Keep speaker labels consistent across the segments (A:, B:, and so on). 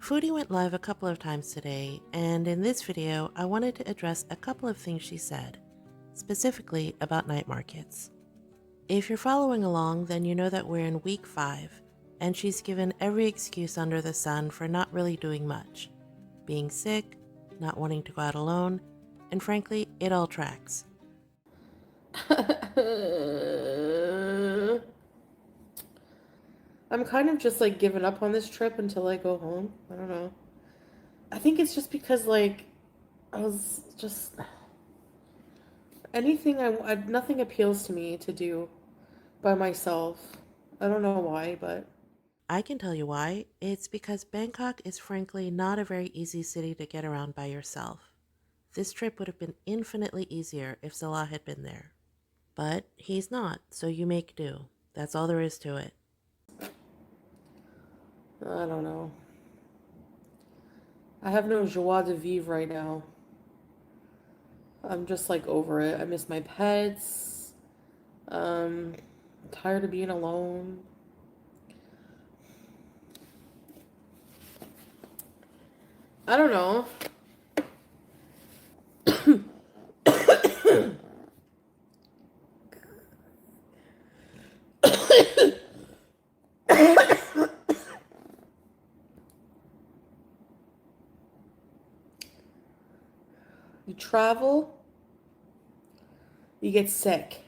A: Foodie went live a couple of times today, and in this video, I wanted to address a couple of things she said, specifically about night markets. If you're following along, then you know that we're in week 5, and she's given every excuse under the sun for not really doing much. Being sick, not wanting to go out alone, and frankly, it all tracks.
B: I'm kind of just like giving up on this trip until I go home. I don't know. I think it's just because I was just nothing appeals to me to do by myself. I don't know why, but
A: I can tell you why. It's because Bangkok is frankly not a very easy city to get around by yourself. This trip would have been infinitely easier if Salah had been there. But he's not, so you make do. That's all there is to it.
B: I don't know. I have no joie de vivre right now. I'm just like over it. I miss my pets. I'm tired of being alone. I don't know. You travel, you get sick.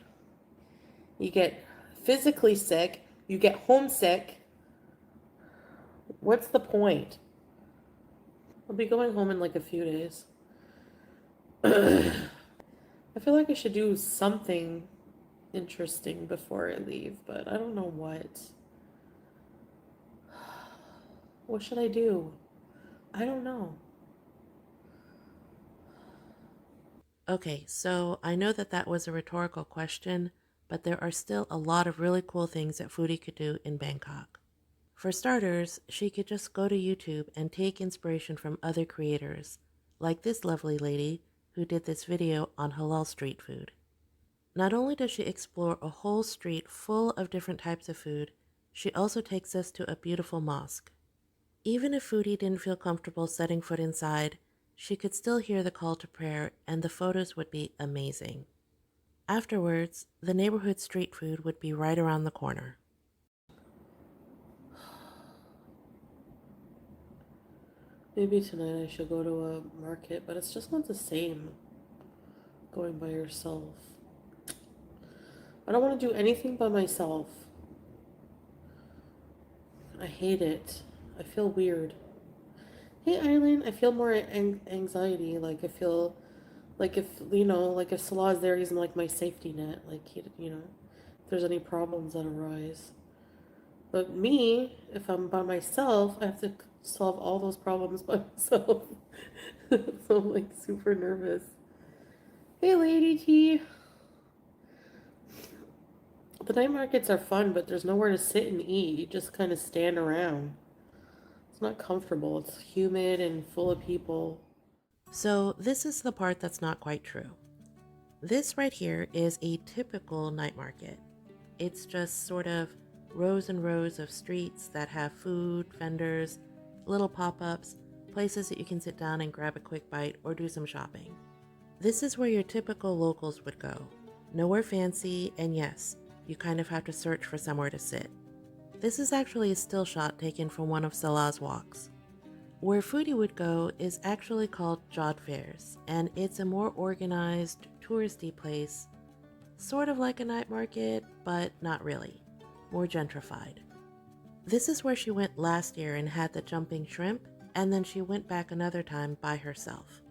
B: You get physically sick, you get homesick. What's the point? I'll be going home in like a few days. I feel like I should do something interesting before I leave, but I don't know what. What should I do? I don't know.
A: Okay, so I know that that was a rhetorical question, but there are still a lot of really cool things that Foodie could do in Bangkok. For starters, she could just go to YouTube and take inspiration from other creators, like this lovely lady who did this video on halal street food. Not only does she explore a whole street full of different types of food, she also takes us to a beautiful mosque. Even if Foodie didn't feel comfortable setting foot inside, she could still hear the call to prayer and the photos would be amazing. Afterwards, the neighborhood street food would be right around the corner.
B: Maybe tonight I should go to a market, but it's just not the same going by yourself. I don't want to do anything by myself. I hate it. I feel weird. Hey, Eileen, I feel more anxiety. Like, I feel like if Salah is there, he's like my safety net. Like, if there's any problems that arise. But me, if I'm by myself, I have to solve all those problems by myself. So I'm like super nervous. Hey, Lady T. The night markets are fun, but there's nowhere to sit and eat. You just kind of stand around. It's not comfortable. It's humid and full of people.
A: So, this is the part that's not quite true. This right here is a typical night market. It's just sort of rows and rows of streets that have food, vendors, little pop ups, places that you can sit down and grab a quick bite or do some shopping. This is where your typical locals would go. Nowhere fancy, and yes, you kind of have to search for somewhere to sit. This is actually a still shot taken from one of Salah's walks. Where Foodie would go is actually called Jod Fairs, and it's a more organized, touristy place, sort of like a night market, but not really. More gentrified. This is where she went last year and had the jumping shrimp, and then she went back another time by herself.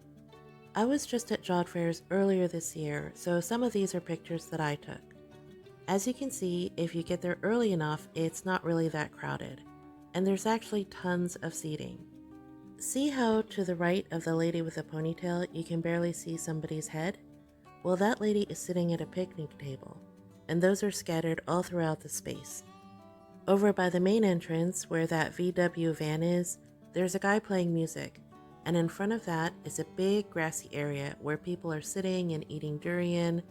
A: I was just at Jod Fairs earlier this year, so some of these are pictures that I took. As you can see, if you get there early enough, it's not really that crowded, and there's actually tons of seating. See how to the right of the lady with the ponytail you can barely see somebody's head? Well, that lady is sitting at a picnic table, and those are scattered all throughout the space. Over by the main entrance, where that VW van is, there's a guy playing music, and in front of that is a big grassy area where people are sitting and eating durian,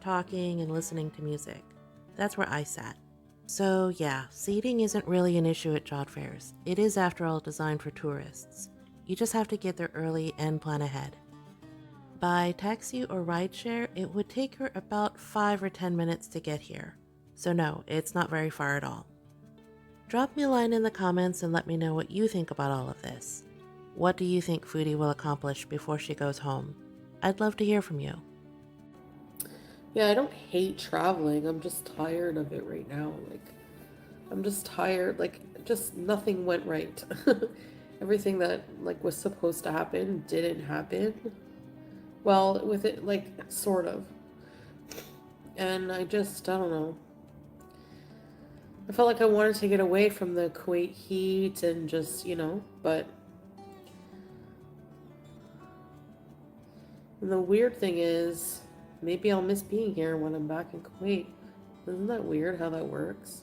A: talking and listening to music. That's where I sat. So, yeah, seating isn't really an issue at job fairs. It is, after all, designed for tourists. You just have to get there early and plan ahead. By taxi or rideshare, it would take her about 5 or 10 minutes to get here. So, no, it's not very far at all. Drop me a line in the comments and let me know what you think about all of this. What do you think Foodie will accomplish before she goes home? I'd love to hear from you.
B: Yeah, I don't hate traveling. I'm just tired of it right now. Like, I'm just tired. Like, just nothing went right. Everything that like was supposed to happen didn't happen. Well, with it, like, sort of. And I don't know. I felt like I wanted to get away from the Kuwait heat and just, but the weird thing is, maybe I'll miss being here when I'm back in Kuwait. Isn't that weird how that works?